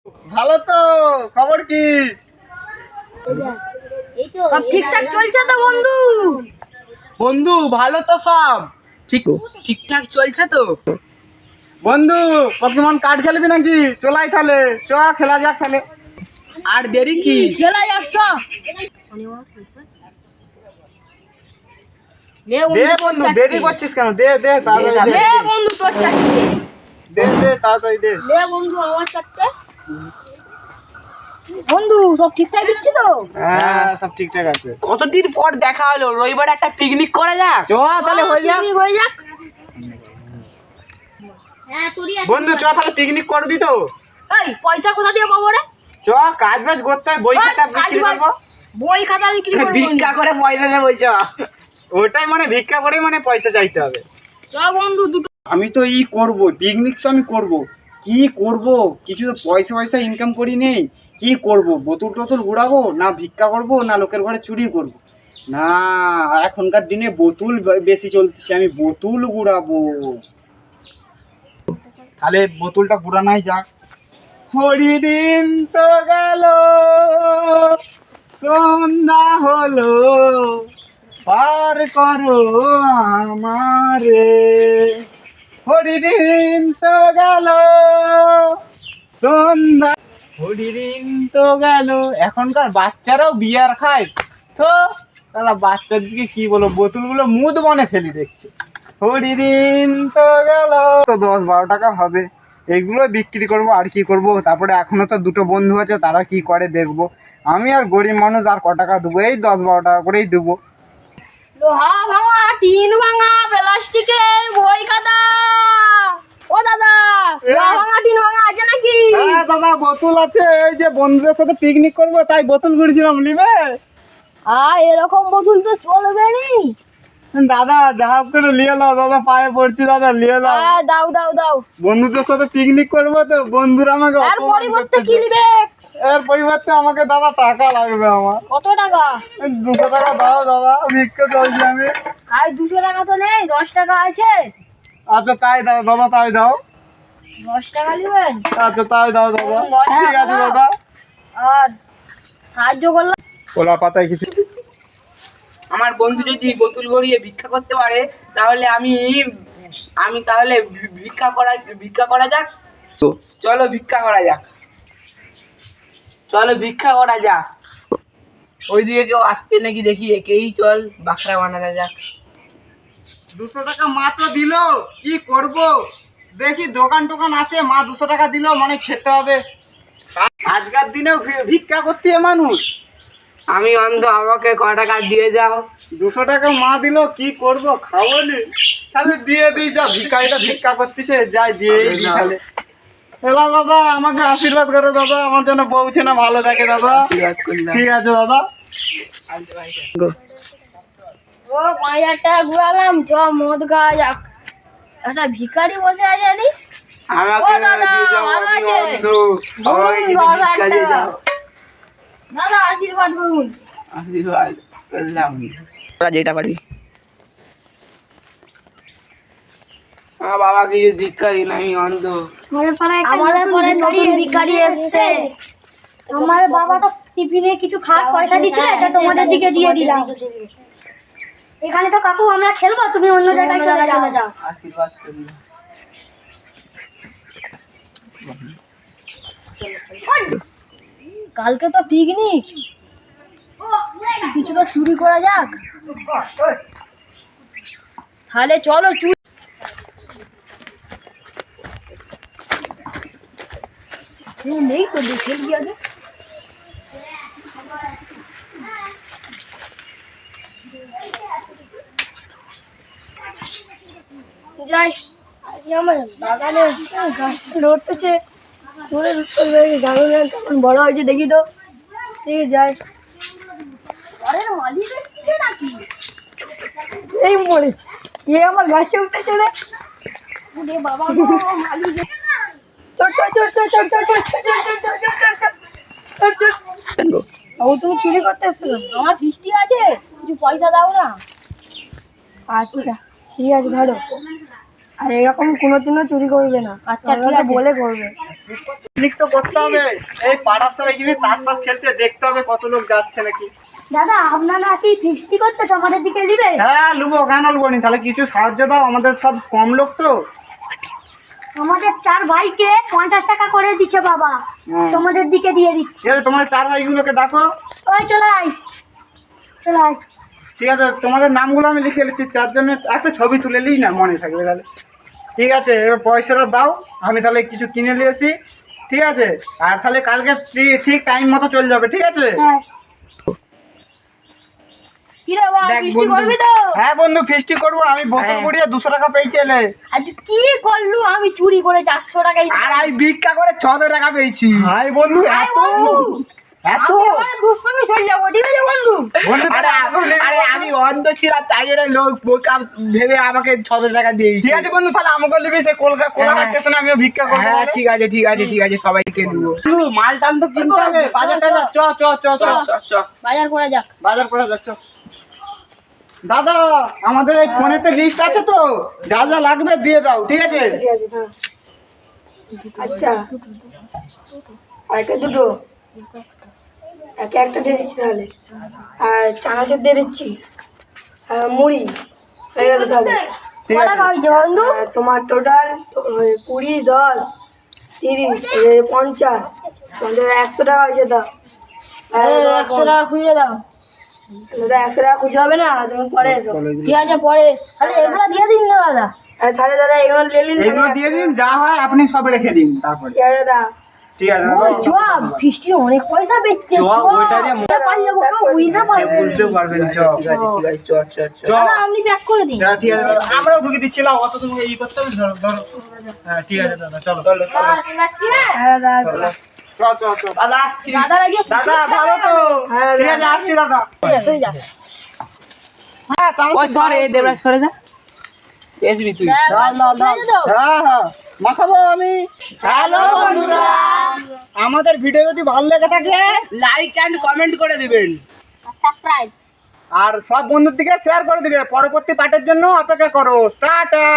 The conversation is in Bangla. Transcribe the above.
ভালো তো। খবর কি? সব ঠিকঠাক চলছে তো বন্ধু? বন্ধু ভালো তো, সব ঠিকঠাক চলছে তো। বন্ধু পকেমন কার্ড খেলবি নাকি? চলাই তাহলে, চ খেলা যাক তাহলে। আর দেরি কি? খেলা যাচ্ছ? দে বন্ধু, দেরি করছিস কেন? দে দে তাড়াতাড়ি দে। বন্ধু তোর চারটে। দে দে তাড়াতাড়ি দে। বন্ধু আমার চারটে। বন্ধু সব ঠিকঠাক দিচ্ছি তো? হ্যাঁ সব ঠিকঠাক আছে। কতদিন পর দেখা হলো, রবিবার একটা পিকনিক করা যাক। চ তাহলে হয়ে যাক। হয়ে যাক। হ্যাঁ তোরই আছে। বন্ধু চ তাহলে পিকনিক করবি তো? এই পয়সা কোথা দিয়ে পাবো রে? চ কাজ বাজ করতে হয়, বই খাতা বিক্রি করবো। বই খাতা বিক্রি করবো। ভিক্ষা করে পয়সা দেবো চ। ওটাই মানে ভিক্ষা করে মানে পয়সা চাইতে হবে। চ বন্ধু দুটো। আমি তো করব পিকনিক, তো আমি করব। কি করব? কিছু তো পয়সা ইনকাম করি নেই। কি করব? বোতল টোতল ঘুরাবো, না ভিক্ষা করব, না লোকের ঘরে চুরি করব? না, এখনকার দিনে বোতল বেশি চলতেছে, আমি বোতল ঘুরাবো। তাহলে বোতলটা ঘুরানোই যাক। হরিদিন তো গেল, সন্ধ্যা হলো, পার করো আমারে। হরিদিন তো গেল, সন্ধ্যা হরিদিন তো গেল। এখনকার বাচ্চারাও বিয়ার খায় তো। তারা বাচ্চার দিকে কি বলো, বোতলগুলো মুদ বনে ফেলি দেখছে। হরিদিন তো গেল, তো 10-12 টাকা হবে, এগুলো বিক্রি করব। আর কি করব? তারপরে এখনো তো দুটো বন্ধু আছে, তারা কি করে দেখবো। আমি আর গরিব মানুষ, আর ক টাকা দেবো? এই 10-12 টাকা করেই দেবো। লোহা ভাঙা, টিন ভাঙা, প্লাস্টিকের বই খাতা। ও দাদা, লোহা ভাঙা টিন ভাঙা আছে নাকি? হ্যাঁ দাদা বোতল আছে, এই যে বন্ধুদের সাথে পিকনিক করবো তাই বোতল ঘুরছিলাম, নিবে? এরকম বোতল তো চলবে নি। দাদা যা করে নিয়ে নাও দাদা, পায়ে পড়ছি দাদা, নিয়ে নাও। দাও দাও দাও। বন্ধুদের সাথে পিকনিক করবো তো, বন্ধুরা আমাকে এর অপমান পরিবর্তে কি করতেছে। নিবে? এর পরিবর্তে আমাকে দাদা টাকা লাগবে আমার। কত টাকা? 200 টাকা দাও দাদা, ভিক্ষা চাইছি আমি। 200 টাকা তো নেই, 10 টাকা আছে। আচ্ছা তাই দাও দাদা, তাই দাও। 10 টাকা নেবেন? আচ্ছা তাই দাও দাদা, ঠিক আছে দাদা। আর সাহায্য করলাম। কলা পাতায় কিছু। আমার বন্ধু যদি বোতল ভরিয়ে ভিক্ষা করতে পারে, তাহলে আমি তাহলে ভিক্ষা করা যাক। চলো ভিক্ষা করা যাক, চলো ভিক্ষা করা যাক। ওইদিকে কেউ আসছে নাকি দেখি, একেই চল বাখরা বানানো যাক। 200 টাকা মাত্র দিল, কি করব? দেখি দোকান টোকান আছে, মা 200 টাকা দিল মানে খেতে হবে। আজকাল দিনেও ভিক্ষা করতে হয় মানুষ। আমি অন্ধ, আমাকে ক টাকা দিয়ে যাও। 200 টাকা মা দিল, কি করব? খাবো নি, তাহলে দিয়ে দিই। যা ভিক্ষারিটা ভিক্ষা করতেছে, যাই দিয়ে দিই তাহলে। এলা দাদা আমাকে আশীর্বাদ করো দাদা, আমার জন্য বউ ছেলে ভালো থাকে দাদা। ঠিক আছে দাদা। ও 5000 টাকা ঘুরালাম, চ মদ খাওয়া যাক। একটা ভিখারি বসে আছে নি। আমাকে ও দাদা, দিয়ে যাও, ভালো আমি আছে? অন্ধ, আমাকে কিছু ভিক্ষা দিয়ে যাও। দাদা আশীর্বাদ করুন। আশীর্বাদ করলাম। তোরা যেটা পারবি। আমার বাবা কিছু ভিক্ষা দিন, আমি অন্ধ। আমাদের পরে নতুন ভিখারি এসেছে। আমার বাবাটা টিফিনে কিছু খাওয়ার পয়সা দিয়েছিল, এটা তোমাদের দিকে দিয়ে দিলাম। এখানে তো কাকু আমরা খেলবো, তুমি অন্য জায়গায় চলে যাও। আশীর্বাদ করলাম। কালকে তো পিকনিক, কিছু তো চুরি করা যাক। তাহলে চলো চুরি। নেই তো, দেখে গিয়ে আগে। যাই, আমার বাগানে গাছটা লড়তেছে, কেমন বড় হয়েছে দেখি তো। ঠিক আছে যাই। এই মরেছে, আমার গাছে উঠেছে রে বাবা। তুমি চুরি করতে এসছো? আমার ফিস্টি আছে, কিছু পয়সা দাও না। আচ্ছা ঠিক আছে ধরো, আর এরকম কোনোদিনও চুরি করবে না। আচ্ছা ঠিক আছে, বলে করবে। পিকনিক তো করতে হবে, এই পাড়ার সবাই গিয়ে তাস পাস খেলতে দেখতে হবে কত লোক যাচ্ছে নাকি। দাদা আপনারা কি ফিস্টি করতে আমাদের দিকে নিবে? হ্যাঁ লুবো, কেন লুবো নি, তাহলে কিছু সাহায্য দাও, আমাদের সব কম লোক তো। আমাদের 4 ভাইকে 50 টাকা করে দিচ্ছে বাবা, তোমাদের দিকে দিয়ে দিচ্ছি। ঠিক আছে, তোমাদের 4 ভাইগুলোকে ডাকো। ওই চলে আয়, চলে আয়। ঠিক আছে, তোমাদের নামগুলো আমি লিখে নিচ্ছি, 4 জনের একটা ছবি তুলে নিই না, মনে থাকবে তাহলে। ঠিক আছে, এবার পয়সাটা দাও, আমি তাহলে কিছু কিনে নিয়ে আসি। ঠিক আছে, আর তাহলে কালকে ঠিক টাইম মতো চলে যাবে। ঠিক আছে। হ্যাঁ। কি রে বাবা, দেখ ফিস্টি বন্ধু। করবি তো? হ্যাঁ বন্ধু, ফিস্টি করবো। আমি বোতল হ্যাঁ। কুড়িয়ে 200 টাকা পেয়েছি এলে। আর তুই কি করলু? আমি চুরি করে 400 টাকাই। আর আমি ভিক্ষা করে 600 টাকা পেয়েছি। হাই বন্ধু, আয় এত বন্ধু, এত আমি আমার তোর সঙ্গে চলে যাবো, ঠিক আছে বন্ধু? বন্ধু, আরে আরে আমি অন্ধ ছিলাম, তাই জন্য লোক বোকা ভেবে আমাকে 600 টাকা দিয়েছি। ঠিক আছে বন্ধু, তাহলে আমাকে নিবি সে কোলাঘাট স্টেশনে, আমিও ভিক্ষা করবো। হ্যাঁ বলে। ঠিক আছে ঠিক আছে ঠিক আছে, সবাইকে দেবো। বন্ধু, মাল টাল তো কিনতে হবে, বাজার টাজার চ চ চ চ চ বাজার করে যাক। বাজার করে যাচ্ছ। দাদা, আমাদের এই ফোনেতে লিস্ট আছে তো, যা যা লাগবে দিয়ে দাও। ঠিক আছে। ঠিক আছে, হ্যাঁ। আচ্ছা, আর একটা দুটো একটা দিয়ে দিচ্ছি তাহলে, আর চানাচুর দিয়ে দিচ্ছি, আর মুড়ি হয়ে গেল তাহলে। ঠিক কত আছে। টাকা হয়েছে বন্ধু? আর তোমার টোটাল 20, 10, 30, 50, 100 টাকা হয়েছে। দাও আর 100 টাকা খুচরো দাও। দাদা 100 টাকা খুঁজে হবে না, তুমি পরে এসো। ঠিক আছে, পরে তাহলে এগুলো দিয়ে দিন না দাদা। আর তাহলে দাদা এগুলো নিয়ে নিন। এগুলো দিয়ে দিন, যা হয় আপনি সব রেখে দিন তারপরে। ঠিক আছে দাদা। ঠিক আছে ওই জব ফিস্টির অনেক পয়সা বেচছে। জব, ওইটা দিয়ে পান যাবো, কেউ বুঝতে পারবে না। বুঝতে পারবেন। চ ঠিক আছে ঠিক আছে, চ চ চ। চ। দাদা আপনি প্যাক করে দিন। হ্যাঁ, ঠিক আছে দাদা, আমরাও ঢুকে দিচ্ছিলাম, অত তুমি ই করতে হবে। ধরো ধরো। হ্যাঁ ঠিক আছে দাদা, চলো চলো দাদা, যাচ্ছি হ্যাঁ? হ্যাঁ দাদা। চ চ চ। দাদা আসছি। দাদার আগে দাদা ভালো তো? ঠিক আছে, আসছি দাদা। তুই যা। হ্যাঁ ওই সরে দেবরাজ, সরে যা। এসবি তুই। দেখ, দাও, দাও, দাও। ঠিক আছে তো? হ্যাঁ হ্যাঁ, মাখাবো আমি। হ্যালো বন্ধুরা, আমাদের ভিডিও যদি ভালো লেগে থাকে লাইক এন্ড কমেন্ট করে দিবেন। সাবস্ক্রাইব। আর সব বন্ধুর দিকে শেয়ার করে দিবে। পরবর্তী পার্টের জন্য অপেক্ষা করো। টাটা।